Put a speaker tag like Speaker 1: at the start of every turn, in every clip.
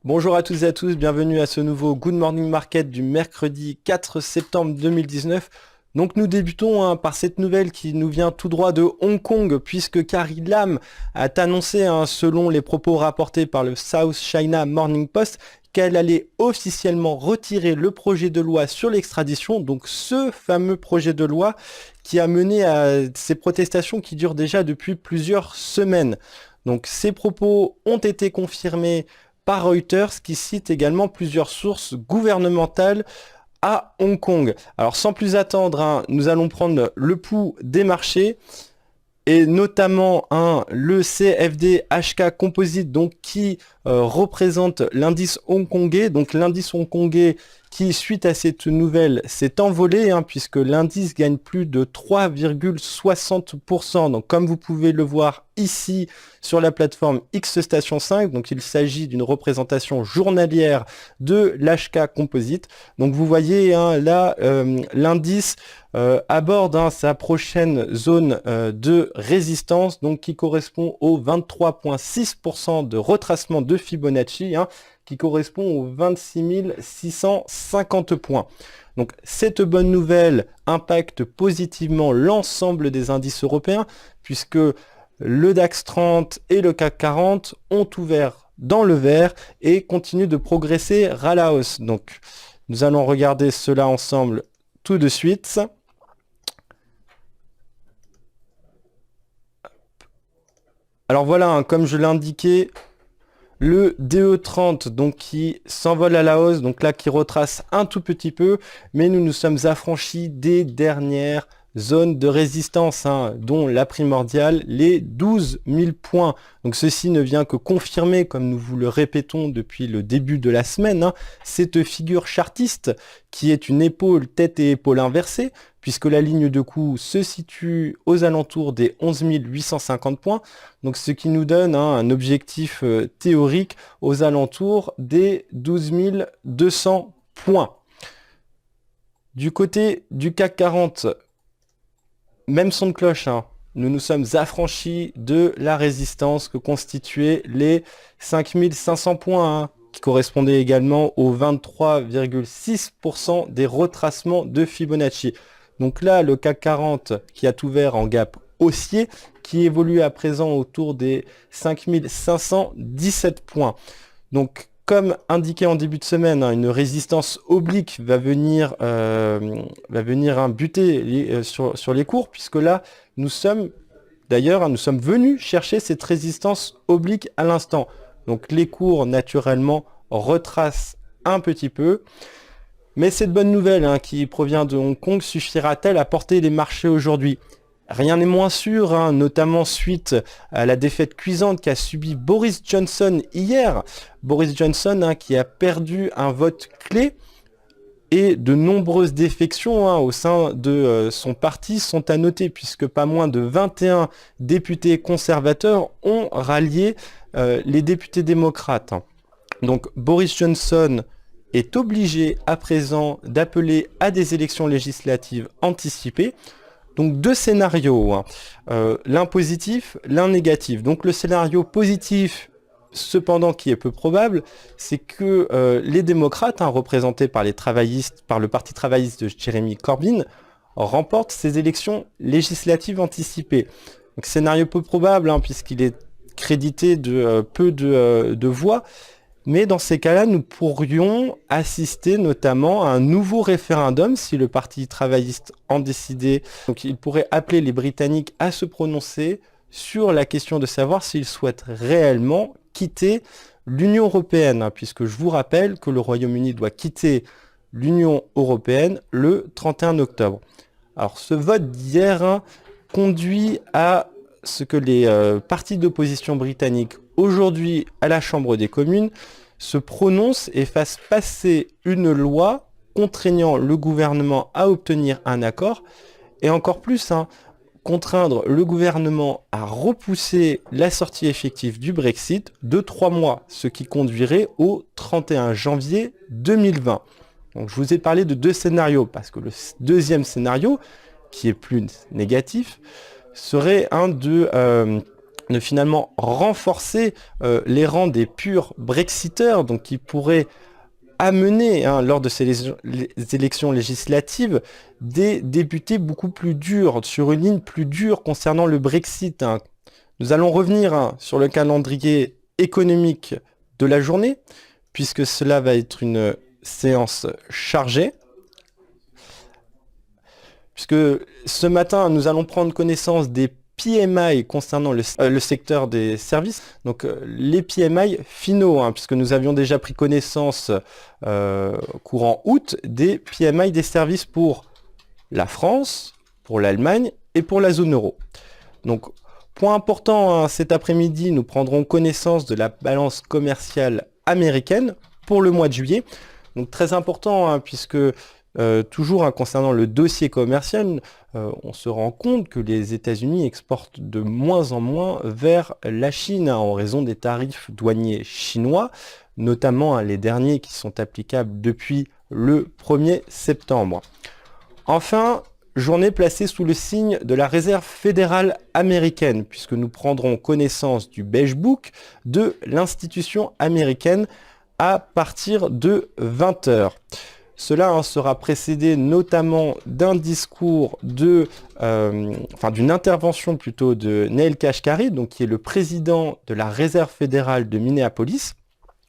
Speaker 1: Bonjour à toutes et à tous, bienvenue à ce nouveau Good Morning Market du mercredi 4 septembre 2019. Donc nous débutons par cette nouvelle qui nous vient tout droit de Hong Kong puisque Carrie Lam a annoncé, selon les propos rapportés par le South China Morning Post, qu'elle allait officiellement retirer le projet de loi sur l'extradition, donc ce fameux projet de loi qui a mené à ces protestations qui durent déjà depuis plusieurs semaines. Donc ces propos ont été confirmés par Reuters qui cite également plusieurs sources gouvernementales à Hong Kong. Alors sans plus attendre, nous allons prendre le pouls des marchés et notamment le CFD HK Composite donc qui représente l'indice hongkongais. Donc l'indice hongkongais qui, suite à cette nouvelle, s'est envolé puisque l'indice gagne plus de 3,60%. Donc comme vous pouvez le voir ici sur la plateforme X Station 5, donc il s'agit d'une représentation journalière de l'HK Composite. Donc vous voyez là l'indice aborde sa prochaine zone de résistance, donc qui correspond au 23,6% de retracement de Fibonacci, qui correspond aux 26 650 points. Donc cette bonne nouvelle impacte positivement l'ensemble des indices européens, puisque le DAX 30 et le CAC 40 ont ouvert dans le vert et continuent de progresser à la hausse. Donc nous allons regarder cela ensemble tout de suite. Alors voilà, comme je l'ai indiqué, le DE30 donc qui s'envole à la hausse, donc là qui retrace un tout petit peu, mais nous nous sommes affranchis des dernières zones de résistance, dont la primordiale, les 12 000 points. Donc ceci ne vient que confirmer, comme nous vous le répétons depuis le début de la semaine, cette figure chartiste qui est une épaule, tête et épaule inversée, puisque la ligne de coup se situe aux alentours des 11 850 points, donc ce qui nous donne un objectif théorique aux alentours des 12 200 points. Du côté du CAC 40, même son de cloche, nous nous sommes affranchis de la résistance que constituaient les 5500 points, qui correspondaient également aux 23,6% des retracements de Fibonacci. Donc là, le CAC 40 qui a ouvert en gap haussier, qui évolue à présent autour des 5517 points. Donc, comme indiqué en début de semaine, une résistance oblique va venir buter sur les cours, puisque là, nous sommes venus chercher cette résistance oblique à l'instant. Donc les cours, naturellement, retracent un petit peu. Mais cette bonne nouvelle qui provient de Hong Kong suffira-t-elle à porter les marchés aujourd'hui ? Rien n'est moins sûr, notamment suite à la défaite cuisante qu'a subi Boris Johnson hier. Boris Johnson qui a perdu un vote clé et de nombreuses défections au sein de son parti sont à noter, puisque pas moins de 21 députés conservateurs ont rallié les députés démocrates. Donc Boris Johnson est obligé à présent d'appeler à des élections législatives anticipées. Donc deux scénarios, l'un positif, l'un négatif. Donc le scénario positif, cependant qui est peu probable, c'est que les démocrates, représentés par les travaillistes, par le parti travailliste de Jeremy Corbyn, remportent ces élections législatives anticipées. Donc scénario peu probable, puisqu'il est crédité de peu de voix. Mais dans ces cas-là, nous pourrions assister notamment à un nouveau référendum si le Parti travailliste en décidait. Donc il pourrait appeler les Britanniques à se prononcer sur la question de savoir s'ils souhaitent réellement quitter l'Union européenne, puisque je vous rappelle que le Royaume-Uni doit quitter l'Union européenne le 31 octobre. Alors ce vote d'hier conduit à ce que les partis d'opposition britanniques aujourd'hui à la Chambre des communes se prononcent et fassent passer une loi contraignant le gouvernement à obtenir un accord et encore plus contraindre le gouvernement à repousser la sortie effective du Brexit de 3 mois, ce qui conduirait au 31 janvier 2020. Donc je vous ai parlé de deux scénarios parce que le deuxième scénario, qui est plus négatif, serait de finalement renforcer les rangs des purs Brexiteurs, donc qui pourraient amener, lors de ces les élections législatives, des députés beaucoup plus durs, sur une ligne plus dure concernant le Brexit. Nous allons revenir sur le calendrier économique de la journée, puisque cela va être une séance chargée. Puisque ce matin, nous allons prendre connaissance des PMI concernant le secteur des services. Donc les PMI finaux, puisque nous avions déjà pris connaissance courant août des PMI des services pour la France, pour l'Allemagne et pour la zone euro. Donc point important, cet après-midi, nous prendrons connaissance de la balance commerciale américaine pour le mois de juillet. Donc très important, puisque toujours concernant le dossier commercial, on se rend compte que les États-Unis exportent de moins en moins vers la Chine en raison des tarifs douaniers chinois, notamment les derniers qui sont applicables depuis le 1er septembre. Enfin, journée placée sous le signe de la Réserve fédérale américaine, puisque nous prendrons connaissance du Beige Book de l'institution américaine à partir de 20h. Cela sera précédé notamment d'un discours d'une intervention plutôt de Neil Kashkari, donc qui est le président de la Réserve fédérale de Minneapolis,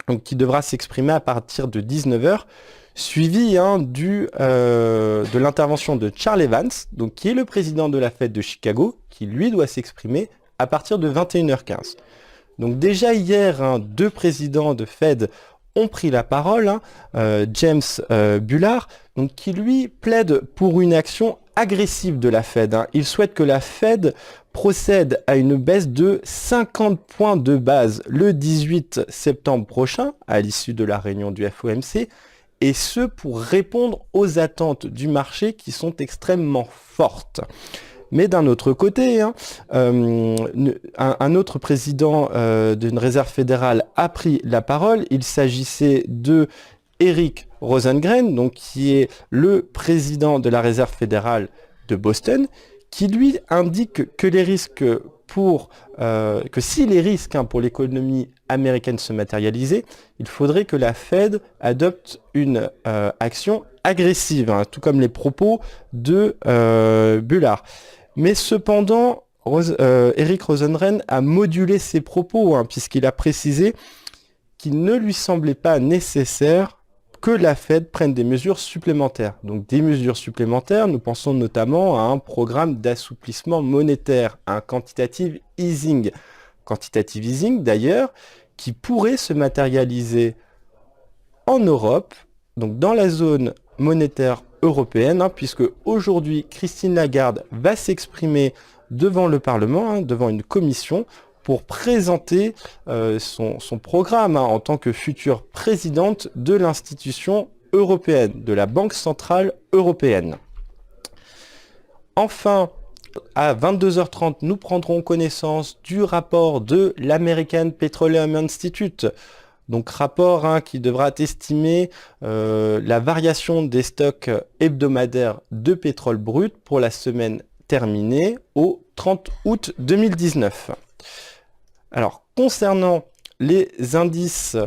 Speaker 1: donc qui devra s'exprimer à partir de 19h, suivi de l'intervention de Charles Evans, donc qui est le président de la Fed de Chicago, qui lui doit s'exprimer à partir de 21h15. Donc déjà hier, deux présidents de Fed ont pris la parole, James Bullard, donc qui lui plaide pour une action agressive de la Fed. Il souhaite que la Fed procède à une baisse de 50 points de base le 18 septembre prochain, à l'issue de la réunion du FOMC, et ce pour répondre aux attentes du marché qui sont extrêmement fortes. Mais d'un autre côté, un autre président d'une réserve fédérale a pris la parole. Il s'agissait de Eric Rosengren, donc qui est le président de la réserve fédérale de Boston, qui lui indique que les risques que si les risques pour l'économie américaine se matérialisaient, il faudrait que la Fed adopte une action agressive, tout comme les propos de Bullard. Mais cependant, Eric Rosengren a modulé ses propos, puisqu'il a précisé qu'il ne lui semblait pas nécessaire que la Fed prenne des mesures supplémentaires. Donc des mesures supplémentaires, nous pensons notamment à un programme d'assouplissement monétaire, un quantitative easing. Quantitative easing d'ailleurs, qui pourrait se matérialiser en Europe, donc dans la zone monétaire européenne, puisque aujourd'hui Christine Lagarde va s'exprimer devant le Parlement, devant une commission, pour présenter son programme en tant que future présidente de l'institution européenne, de la Banque centrale européenne. Enfin, à 22h30, nous prendrons connaissance du rapport de l'American Petroleum Institute. Donc rapport qui devra estimer la variation des stocks hebdomadaires de pétrole brut pour la semaine terminée au 30 août 2019. Alors concernant les indices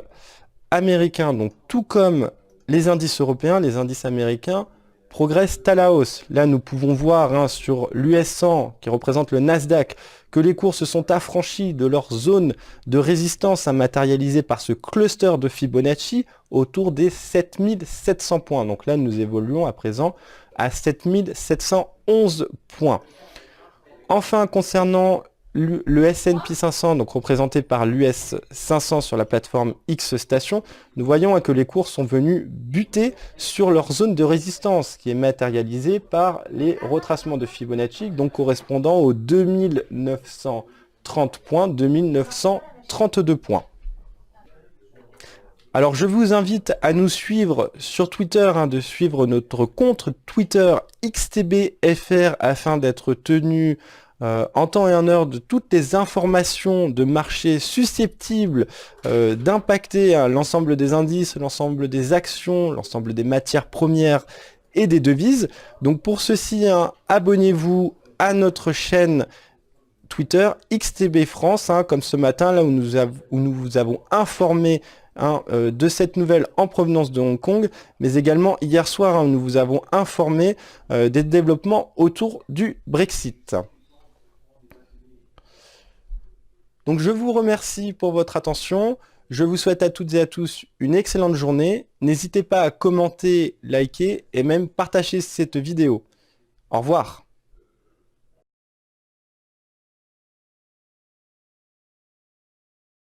Speaker 1: américains, donc tout comme les indices européens, les indices américains progressent à la hausse. Là nous pouvons voir sur l'US 100 qui représente le Nasdaq que les cours se sont affranchis de leur zone de résistance matérialisée par ce cluster de Fibonacci autour des 7700 points. Donc là, nous évoluons à présent à 7711 points. Enfin, concernant le S&P 500, donc représenté par l'US 500 sur la plateforme X Station, nous voyons que les cours sont venus buter sur leur zone de résistance qui est matérialisée par les retracements de Fibonacci, donc correspondant aux 2930 points, 2932 points. Alors je vous invite à nous suivre sur Twitter, de suivre notre compte Twitter XTBFR afin d'être tenu en temps et en heure de toutes les informations de marché susceptibles d'impacter l'ensemble des indices, l'ensemble des actions, l'ensemble des matières premières et des devises. Donc pour ceci, abonnez-vous à notre chaîne Twitter XTB France, hein, comme ce matin, là où nous vous avons informé de cette nouvelle en provenance de Hong Kong, mais également hier soir, hein, où nous vous avons informé des développements autour du Brexit. Donc je vous remercie pour votre attention. Je vous souhaite à toutes et à tous une excellente journée. N'hésitez pas à commenter, liker et même partager cette vidéo. Au revoir.